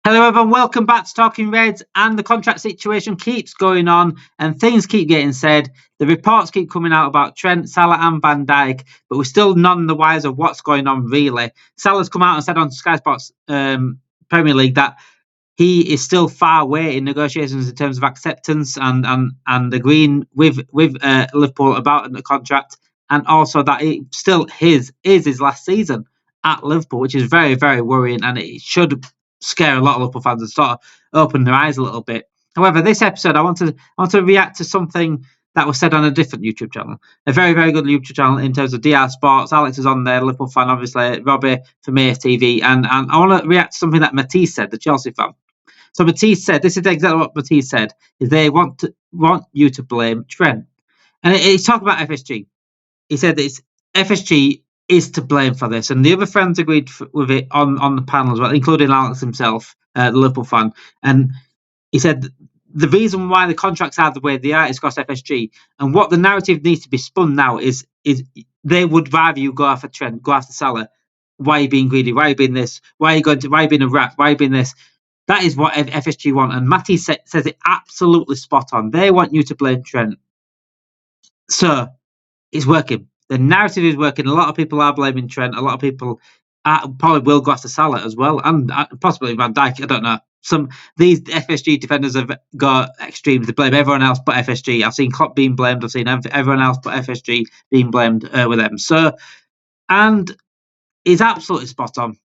Hello everyone, welcome back to Talking Reds, and the contract situation keeps going on and things keep getting said. The reports keep coming out about Trent, Salah and Van Dijk, but we're still none the wiser of what's going on really. Salah's come out and said on Sky Sports Premier League that he is still far away in negotiations in terms of acceptance and agreeing with Liverpool about the contract, and also that it still is his last season at Liverpool, which is very, very worrying, and it should scare a lot of Liverpool fans and sort of open their eyes a little bit. However, this episode I want to react to something that was said on a different YouTube channel, a very, very good YouTube channel in terms of DR Sports. Alex is on there, Liverpool fan, obviously, Robbie from AFTV, and I want to react to something that Matisse said, the Chelsea fan. So Matisse said, this is exactly what Matisse said, is they want you to blame Trent. And he's talking about FSG. He said that it's FSG is to blame for this, and the other friends agreed with it on the panel as well, including Alex himself, the Liverpool fan. And he said the reason why the contracts are the way they are is because FSG, and what the narrative needs to be spun now is they would rather you go after Trent, go after Salah. Why are you being greedy? Why are you being this? Why are you being a rat? Why are you being this? That is what FSG want, and Matisse says it absolutely spot on. They want you to blame Trent. So it's working. The narrative is working. A lot of people are blaming Trent. A lot of people probably will go after Salah as well, and possibly Van Dijk. I don't know. These FSG defenders have got extremes. They blame everyone else but FSG. I've seen Klopp being blamed. I've seen everyone else but FSG being blamed with them. So, and it's absolutely spot on.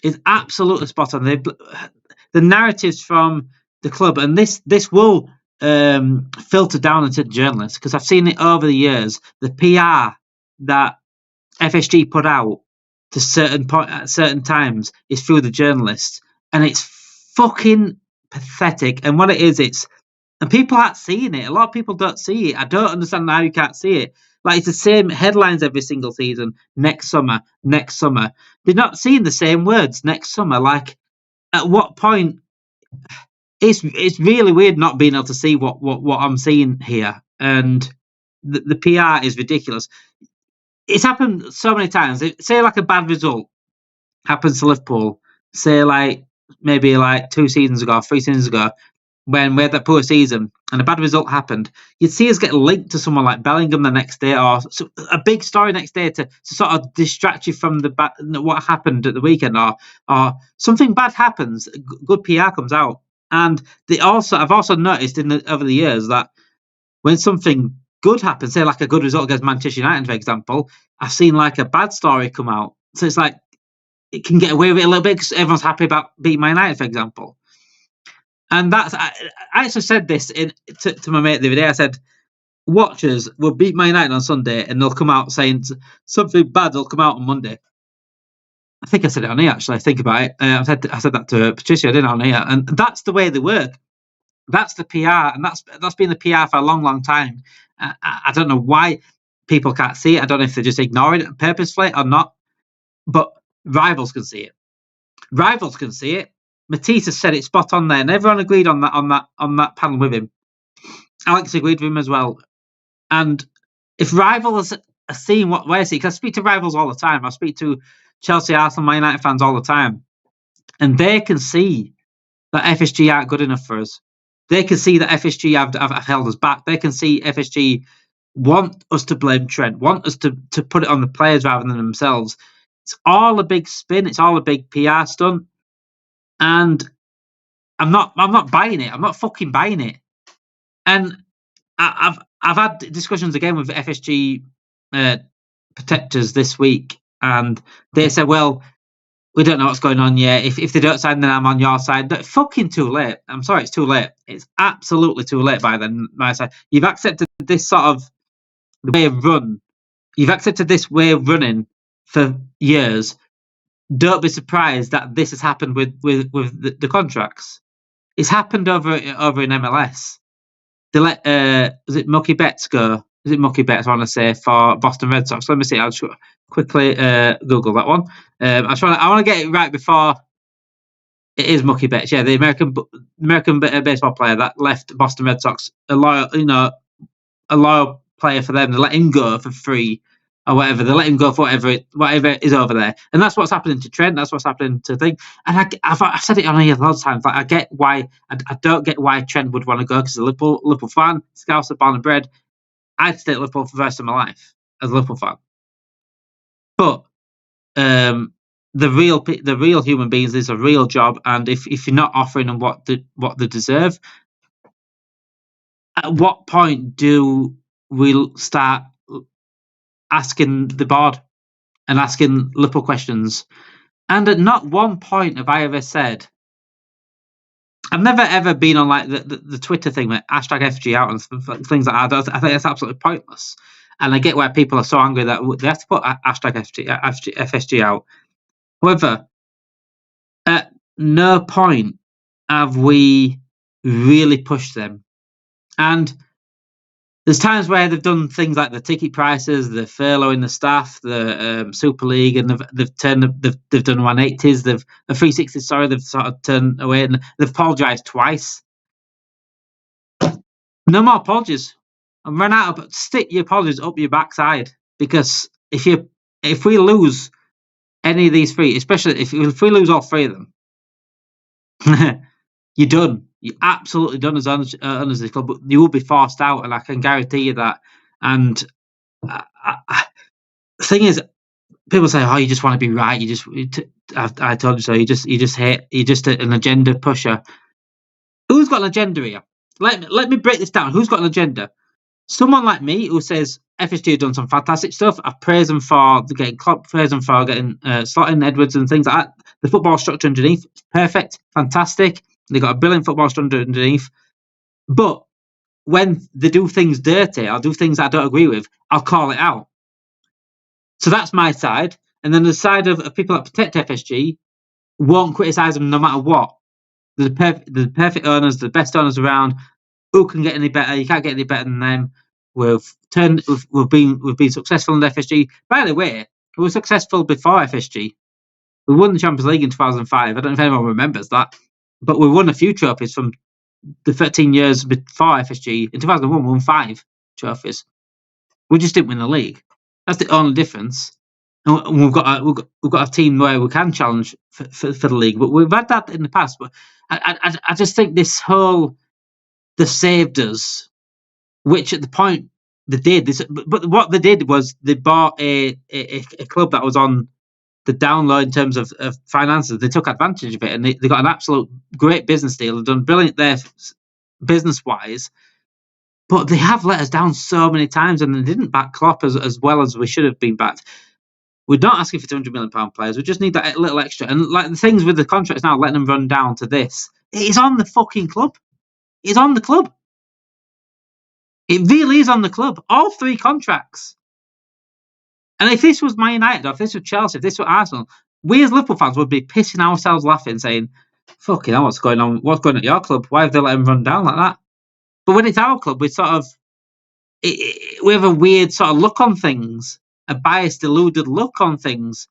It's absolutely spot on. The narratives from the club, and this will filter down into journalists, because I've seen it over the years. The PR that FSG put out to at certain times is through the journalists, and it's fucking pathetic. And what it is, and people aren't seeing it. A lot of people don't see it. I don't understand how you can't see it. Like, it's the same headlines every single season. Next summer, next summer. They're not seeing the same words. Next summer. Like, at what point? It's really weird not being able to see what I'm seeing here, and the PR is ridiculous. It's happened so many times. Say like a bad result happens to Liverpool, say like maybe like 2 seasons ago, 3 seasons ago, when we had that poor season and a bad result happened, you'd see us get linked to someone like Bellingham the next day, or a big story next day to sort of distract you from what happened at the weekend, or something bad happens, good PR comes out. And I've also noticed over the years that when something good happens, say like a good result against Manchester United, for example, I've seen like a bad story come out. So it's like it can get away with it a little bit because everyone's happy about beating Man United, for example. And I actually said this to my mate the other day. I said, watchers will beat Man United on Sunday and they'll come out saying something bad will come out on Monday. I think I said it on here, actually. Think about it. I said that to Patricia, I didn't on here. And that's the way they work. That's the PR, and that's been the PR for a long, long time. I don't know why people can't see it. I don't know if they're just ignoring it purposefully or not. But rivals can see it. Rivals can see it. Matisse has said it spot on there, and everyone agreed on that panel with him. Alex agreed with him as well. And if rivals are seeing what we're seeing, because I speak to rivals all the time. I speak to Chelsea, Arsenal, Man United fans all the time, and they can see that FSG aren't good enough for us. They can see that FSG have held us back. They can see FSG want us to blame Trent, want us to put it on the players rather than themselves. It's all a big spin. It's all a big PR stunt. And I'm not buying it. I'm not fucking buying it. And I've had discussions again with FSG protectors this week, and they said, well, we don't know what's going on yet. If they don't sign, then I'm on your side. But fucking too late. I'm sorry, it's too late. It's absolutely too late by then, my side. You've accepted this sort of way of run. You've accepted this way of running for years. Don't be surprised that this has happened with the contracts. It's happened over in MLS. They let is it Mookie Betts go? Is it Mookie Betts? I want to say for Boston Red Sox. Let me see. I'll just quickly Google that one. I want to get it right before it is Mookie Betts. Yeah, the American baseball player that left Boston Red Sox, a loyal player for them. They let him go for free or whatever. They let him go for whatever is over there, and that's what's happening to Trent. That's what's happening to thing. And I've said it on here lots of times. Like I get why I don't get why Trent would want to go because he's a Liverpool fan, Scouser, born and bred. I'd stay at Liverpool for the rest of my life as a Liverpool fan. But the real human beings is a real job, and if you're not offering them what they deserve, at what point do we start asking the board and asking Liverpool questions? And at not one point have I ever said. I've never ever been on like the Twitter thing with hashtag FG out and things like that. I think that's absolutely pointless. And I get why people are so angry that they have to put hashtag FSG out. However, at no point have we really pushed them. And there's times where they've done things like the ticket prices, the furloughing the staff, the Super League, and they've done 180s, the 360s. Sorry, they've sort of turned away and they've apologised twice. No more apologies. And run out of stick your apologies up your backside, because if we lose any of these three, especially if we lose all three of them, you're done. You're absolutely done as owners of this club. But you will be forced out, and I can guarantee you that. And the thing is, people say, "Oh, you just want to be right. I told you so. You just hate. You're just an agenda pusher." Who's got an agenda here? Let me break this down. Who's got an agenda? Someone like me who says FSG have done some fantastic stuff. I praise them for getting Klopp, praise them for getting Slotting, Edwards, and things like that. The football structure underneath, perfect, fantastic. They got a brilliant football structure underneath. But when they do things dirty, I'll do things I don't agree with, I'll call it out. So that's my side. And then the side of people that protect FSG won't criticise them no matter what. They're the perfect owners, the best owners around. Who can get any better? You can't get any better than them. We've been successful in the FSG. By the way, we were successful before FSG. We won the Champions League in 2005. I don't know if anyone remembers that, but we won a few trophies from the 13 years before FSG. In 2001, we won 5 trophies. We just didn't win the league. That's the only difference. And we've got a team where we can challenge for the league, but we've had that in the past. But I just think this whole they saved us, which at the point they did this, but what they did was they bought a club that was on the down low in terms of finances. They took advantage of it, and they got an absolute great business deal. They've done brilliant there business wise, but they have let us down so many times, and they didn't back Klopp as well as we should have been backed. We're not asking for £200 million players. We just need that little extra. And like the things with the contracts now, letting them run down to this, it is on the fucking club. It's on the club. It really is on the club. All 3 contracts. And if this was Man United, or if this was Chelsea, if this was Arsenal, we as Liverpool fans would be pissing ourselves laughing, saying, fucking hell, what's going on? What's going on at your club? Why have they let him run down like that? But when it's our club, we have a weird sort of look on things, a biased, deluded look on things.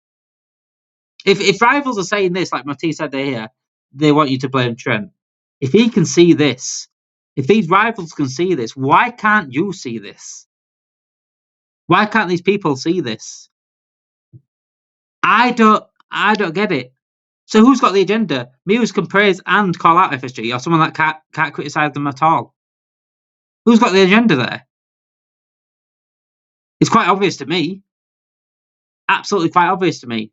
If rivals are saying this, like Matisse said here, they want you to blame Trent. If he can see this, if these rivals can see this, why can't you see this? Why can't these people see this? I don't get it. So who's got the agenda? Me who can praise and call out FSG, or someone that can't criticise them at all? Who's got the agenda there? It's quite obvious to me. Absolutely quite obvious to me.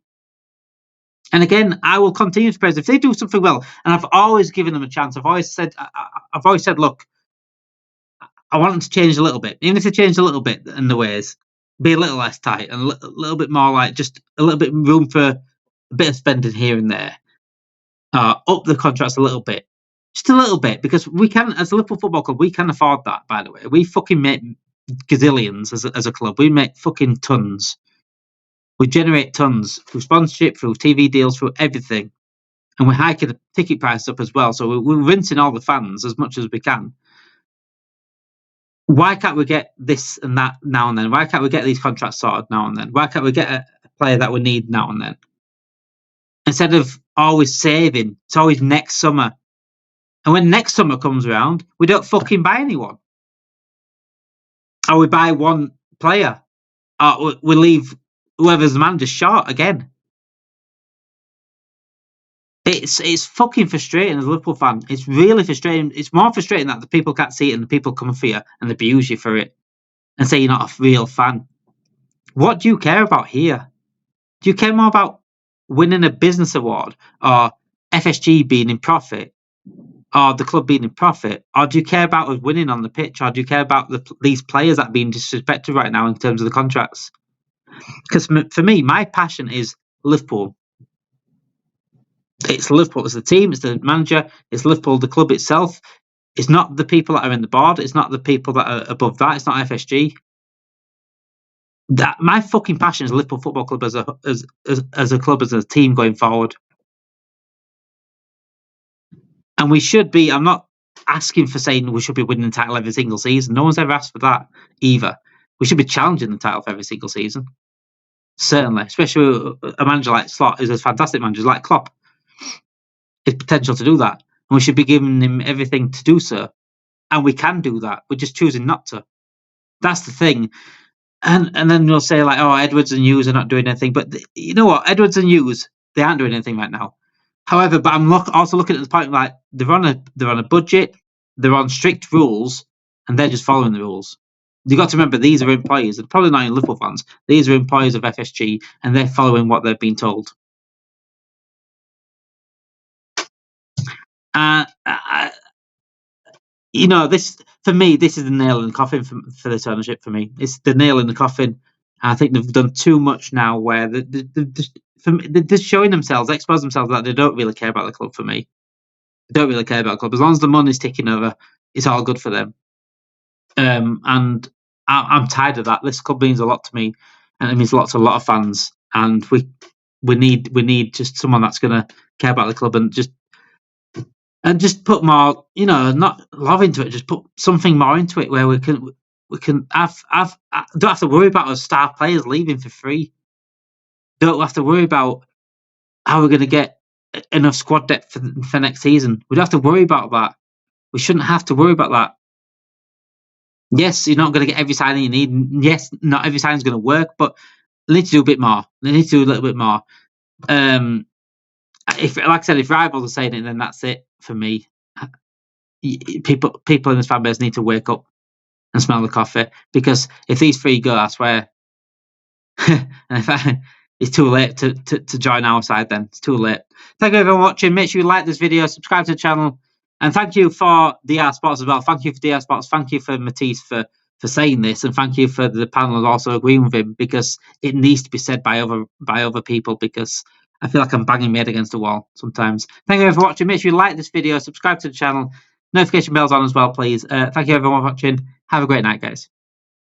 And again, I will continue to praise if they do something well. And I've always given them a chance. I've always said, look, I want them to change a little bit. Even if they change a little bit in the ways, be a little less tight and a little bit more like just a little bit room for a bit of spending here and there. Up the contracts a little bit. Just a little bit, because we can, as a Liverpool Football Club, we can afford that, by the way. We fucking make gazillions as a club. We make fucking tons. We generate tons through sponsorship, through TV deals, through everything. And we're hiking the ticket price up as well. So we're rinsing all the fans as much as we can. Why can't we get this and that now and then? Why can't we get these contracts sorted now and then? Why can't we get a player that we need now and then? Instead of always saving, it's always next summer. And when next summer comes around, we don't fucking buy anyone. Or we buy one player. we leave whoever's the manager short again. It's fucking frustrating as a Liverpool fan. It's really frustrating. It's more frustrating that the people can't see it and the people come for you and abuse you for it and say you're not a real fan. What do you care about here? Do you care more about winning a business award or FSG being in profit or the club being in profit? Or do you care about us winning on the pitch? Or do you care about these players that are being disrespected right now in terms of the contracts? Because for me, my passion is Liverpool. It's Liverpool. It's the team. It's the manager. It's Liverpool, the club itself. It's not the people that are in the board. It's not the people that are above that. It's not FSG. That my fucking passion is Liverpool Football Club as a club, as a team going forward. And we should be. I'm not asking for saying we should be winning the title every single season. No one's ever asked for that either. We should be challenging the title for every single season. Certainly, especially a manager like Slot, who's a fantastic manager like Klopp. His potential to do that, and we should be giving him everything to do so. And we can do that. We're just choosing not to. That's the thing. And then we'll say like, oh, Edwards and Hughes are not doing anything. But you know what? Edwards and Hughes, they aren't doing anything right now. However, but I'm also looking at the point like they're on a budget, they're on strict rules, and they're just following the rules. You got to remember these are employees, and probably not even Liverpool fans. These are employees of FSG, and they're following what they've been told. This for me, this is the nail in the coffin for this ownership. For me, it's the nail in the coffin. I think they've done too much now, where they're just showing themselves, expose themselves that they don't really care about the club. For me, they don't really care about the club as long as the money's ticking over. It's all good for them. And I'm tired of that. This club means a lot to me, and it means a lot to a lot of fans. And we need just someone that's going to care about the club and just put more, not love into it. Just put something more into it where we can don't have to worry about our star players leaving for free. Don't have to worry about how we're going to get enough squad depth for next season. We don't have to worry about that. We shouldn't have to worry about that. Yes, you're not going to get every signing you need. Yes, not every signing is going to work, but they need to do a bit more. They need to do a little bit more. If, like I said, if rivals are saying it, then that's it for me. People in this fan base need to wake up and smell the coffee, because if these three go, I swear, it's too late to join our side. Then it's too late. Thank you everyone for watching. Make sure you like this video, subscribe to the channel, and thank you for DR Sports as well. Thank you for DR Sports. Thank you for Matisse for saying this, and thank you for the panel also agreeing with him, because it needs to be said by other people, because I feel like I'm banging my head against the wall sometimes. Thank you everyone for watching. Make sure you like this video, subscribe to the channel, notification bells on as well, please. Thank you everyone for watching. Have a great night, guys.